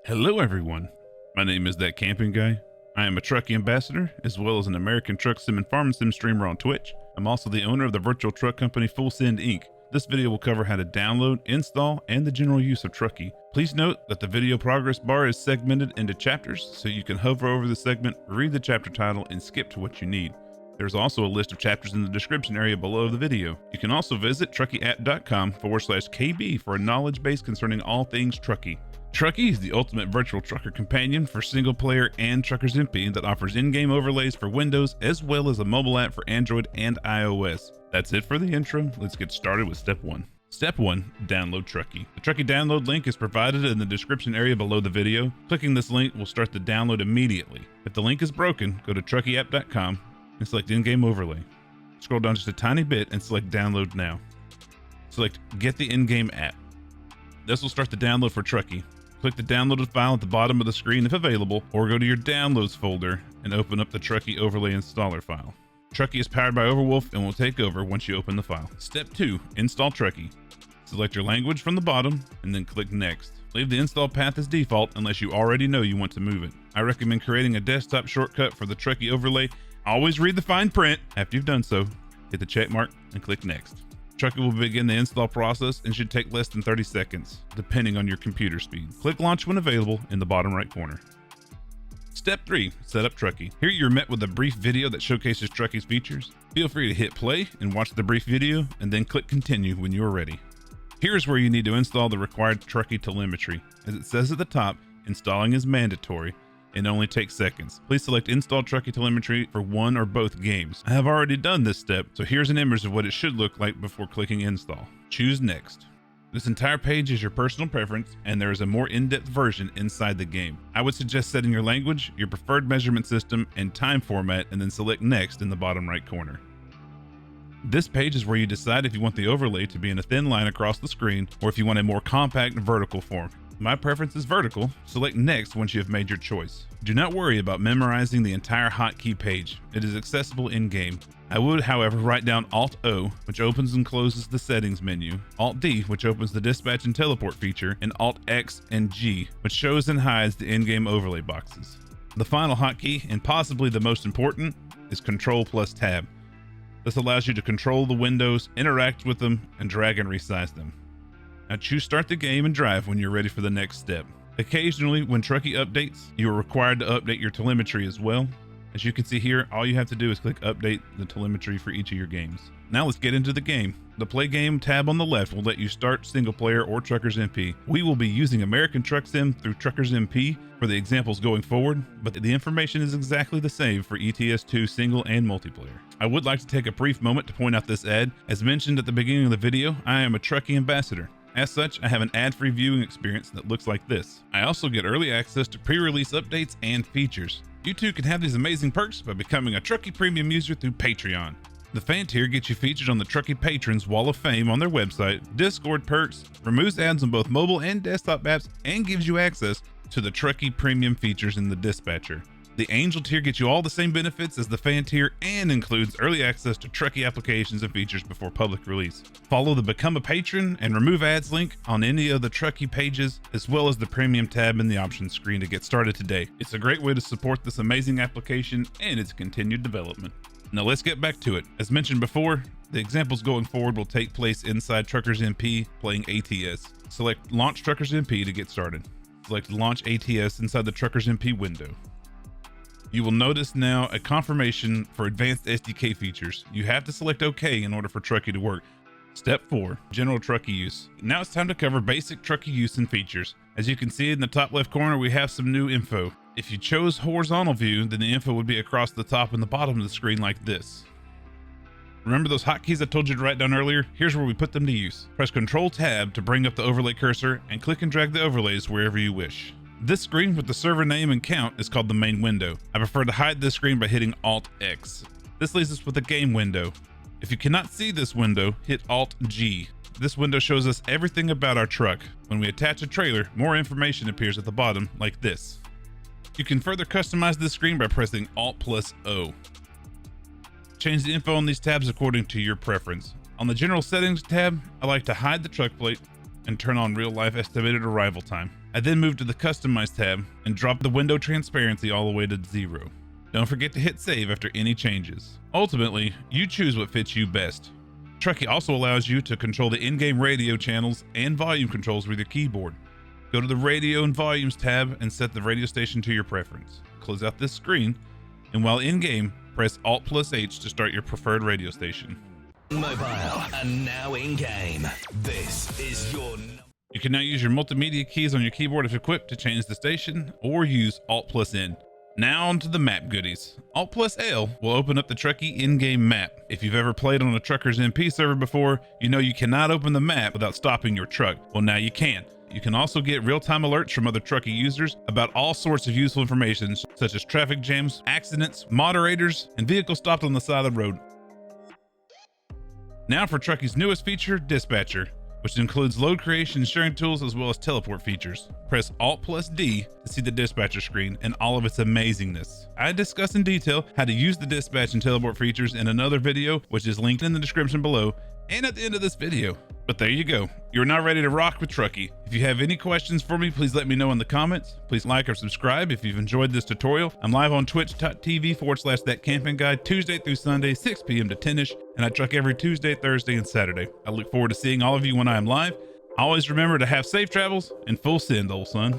Hello everyone, my name is That Camping Guy. I am a Trucky ambassador, as well as an American truck sim and farm sim streamer on Twitch. I'm also the owner of the virtual truck company Full Send Inc. This video will cover how to download, install, and the general use of Trucky. Please note that the video progress bar is segmented into chapters, so you can hover over the segment, read the chapter title, and skip to what you need. There's also a list of chapters in the description area below the video. You can also visit truckyapp.com/KB for a knowledge base concerning all things Trucky. Trucky is the ultimate virtual trucker companion for single player and Truckers MP that offers in-game overlays for Windows as well as a mobile app for Android and iOS. That's it for the intro. Let's get started with step 1. Step 1. Download Trucky. The Trucky download link is provided in the description area below the video. Clicking this link will start the download immediately. If the link is broken, go to truckyapp.com and select in-game overlay. Scroll down just a tiny bit and select download now. Select get the in-game app. This will start the download for Trucky. Click the downloaded file at the bottom of the screen if available, or go to your downloads folder and open up the Trucky overlay installer file. Trucky is powered by Overwolf and will take over once you open the file. Step 2. Install Trucky. Select your language from the bottom and then click next. Leave the install path as default unless you already know you want to move it. I recommend creating a desktop shortcut for the Trucky overlay. Always read the fine print. After you've done so, hit the check mark and click next. Trucky will begin the install process and should take less than 30 seconds, depending on your computer speed. Click launch when available in the bottom right corner. Step 3. Set up Trucky. Here you're met with a brief video that showcases Trucky's features. Feel free to hit play and watch the brief video and then click continue when you are ready. Here's where you need to install the required Trucky telemetry. As it says at the top, installing is mandatory and only takes seconds. Please select install Trucky telemetry for one or both games. I have already done this step, so here's an image of what it should look like before clicking install. Choose next. This entire page is your personal preference, and there is a more in-depth version inside the game. I would suggest setting your language, your preferred measurement system, and time format, and then select next in the bottom right corner. This page is where you decide if you want the overlay to be in a thin line across the screen, or if you want a more compact vertical form. My preference is vertical. Select next once you have made your choice. Do not worry about memorizing the entire hotkey page. It is accessible in-game. I would, however, write down Alt-O, which opens and closes the settings menu, Alt-D, which opens the dispatch and teleport feature, and Alt-X and G, which shows and hides the in-game overlay boxes. The final hotkey, and possibly the most important, is Control plus Tab. This allows you to control the windows, interact with them, and drag and resize them. Now choose start the game and drive when you're ready for the next step. Occasionally, when Trucky updates, you are required to update your telemetry as well. As you can see here, all you have to do is click update the telemetry for each of your games. Now let's get into the game. The play game tab on the left will let you start single player or Truckers MP. We will be using American Truck Sim through Truckers MP for the examples going forward, but the information is exactly the same for ETS2 single and multiplayer. I would like to take a brief moment to point out this ad. As mentioned at the beginning of the video, I am a Trucky ambassador. As such, I have an ad-free viewing experience that looks like this. I also get early access to pre-release updates and features. You too can have these amazing perks by becoming a Trucky Premium user through Patreon. The fan tier gets you featured on the Trucky Patrons Wall of Fame on their website, Discord perks, removes ads on both mobile and desktop apps, and gives you access to the Trucky Premium features in the dispatcher. The Angel tier gets you all the same benefits as the fan tier and includes early access to Trucky applications and features before public release. Follow the Become a Patron and Remove Ads link on any of the Trucky pages, as well as the Premium tab in the options screen to get started today. It's a great way to support this amazing application and its continued development. Now let's get back to it. As mentioned before, the examples going forward will take place inside Truckers MP playing ATS. Select Launch Truckers MP to get started. Select Launch ATS inside the Truckers MP window. You will notice now a confirmation for advanced SDK features. You have to select OK in order for Trucky to work. Step 4. General Trucky use. Now it's time to cover basic Trucky use and features. As you can see in the top left corner, we have some new info. If you chose horizontal view, then the info would be across the top and the bottom of the screen like this. Remember those hotkeys I told you to write down earlier? Here's where we put them to use. Press Control Tab to bring up the overlay cursor and click and drag the overlays wherever you wish. This screen with the server name and count is called the main window. I prefer to hide this screen by hitting Alt-X. This leaves us with a game window. If you cannot see this window, hit Alt-G. This window shows us everything about our truck. When we attach a trailer, more information appears at the bottom like this. You can further customize this screen by pressing Alt+O. Change the info on these tabs according to your preference. On the General Settings tab, I like to hide the truck plate and turn on real life estimated arrival time. I then moved to the Customize tab and dropped the window transparency all the way to 0. Don't forget to hit save after any changes. Ultimately, you choose what fits you best. Trucky also allows you to control the in-game radio channels and volume controls with your keyboard. Go to the Radio and Volumes tab and set the radio station to your preference. Close out this screen, and while in-game, press Alt+H to start your preferred radio station. Mobile and now in-game. This is your... You can now use your multimedia keys on your keyboard if equipped to change the station, or use Alt+N. Now onto the map goodies. Alt+L will open up the Trucky in-game map. If you've ever played on a Truckers MP server before, you know you cannot open the map without stopping your truck. Well, now you can. You can also get real-time alerts from other Trucky users about all sorts of useful information, such as traffic jams, accidents, moderators, and vehicles stopped on the side of the road. Now for Trucky's newest feature, Dispatcher, which includes load creation and sharing tools as well as teleport features. Press Alt+D to see the dispatcher screen and all of its amazingness. I discuss in detail how to use the dispatch and teleport features in another video, which is linked in the description below and at the end of this video. But there you go. You're now ready to rock with Trucky. If you have any questions for me, please let me know in the comments. Please like or subscribe if you've enjoyed this tutorial. I'm live on twitch.tv/thatcampingguy Tuesday through Sunday, 6 p.m. to 10ish, and I truck every Tuesday, Thursday, and Saturday. I look forward to seeing all of you when I am live. Always remember to have safe travels and full send, old son.